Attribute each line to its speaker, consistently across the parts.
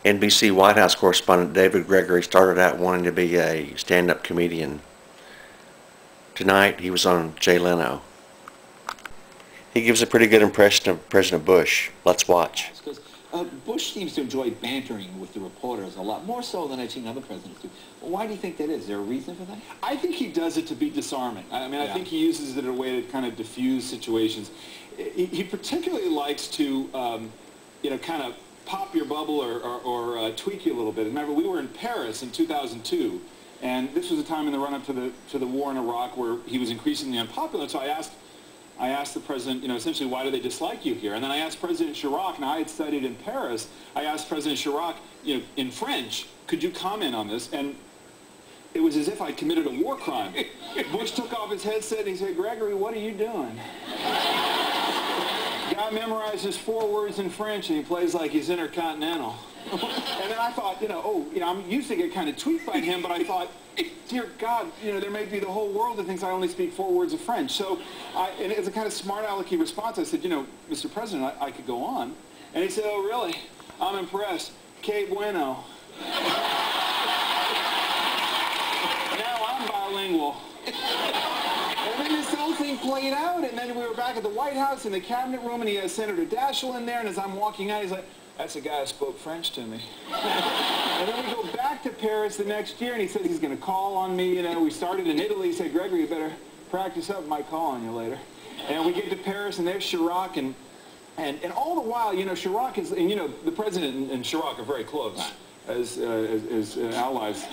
Speaker 1: NBC White House correspondent David Gregory started out wanting to be a stand-up comedian. Tonight he was on Jay Leno. He gives a pretty good impression of President Bush. Let's watch.
Speaker 2: Because Bush seems to enjoy bantering with the reporters a lot, more so than I've seen other presidents do. Well, why do you think that is? Is there a reason for that?
Speaker 3: I think he does it to be disarming. I mean, I think he uses it in a way to kind of diffuse situations. He particularly likes to, kind of pop your bubble or tweak you a little bit. Remember, we were in Paris in 2002, and this was a time in the run-up to the war in Iraq where he was increasingly unpopular. So I asked the president, essentially, why do they dislike you here? And then I asked President Chirac, and I had studied in Paris, I asked President Chirac, in French, could you comment on this? And it was as if I committed a war crime. Bush took off his headset and he said, Gregory, what are you doing? Guy memorizes 4 words in French and he plays like he's intercontinental. And then I thought, I'm used to get kind of tweaked by him, but I thought, dear God, there may be the whole world that thinks I only speak 4 words of French. So, and as a kind of smart alecky response, I said, Mr. President, I could go on. And he said, oh, really? I'm impressed. Que bueno. Now I'm bilingual. And then this whole thing played out, and then we were back at the White House in the cabinet room, and he has Senator Daschle in there, and as I'm walking out, he's like, that's a guy who spoke French to me. And then we go back to Paris the next year, and he said he's going to call on me. We started in Italy. He said, Gregory, you better practice up. I might call on you later. And we get to Paris, and there's Chirac, and all the while, Chirac is, and the president and Chirac are very close as allies.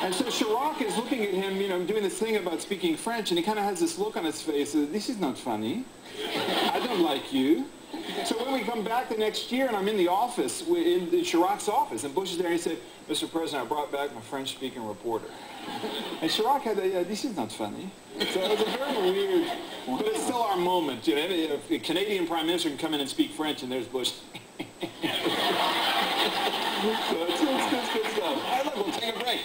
Speaker 3: And so Chirac is looking at him, doing this thing about speaking French, and he kind of has this look on his face, this is not funny. I don't like you. So when we come back the next year, and I'm in the office, in Chirac's office, and Bush is there, and he said, Mr. President, I brought back my French-speaking reporter. And Chirac had this is not funny. So it was a very weird, but it's still our moment. A Canadian Prime Minister can come in and speak French, and there's Bush. So it's good stuff. All right, look, we'll take a break.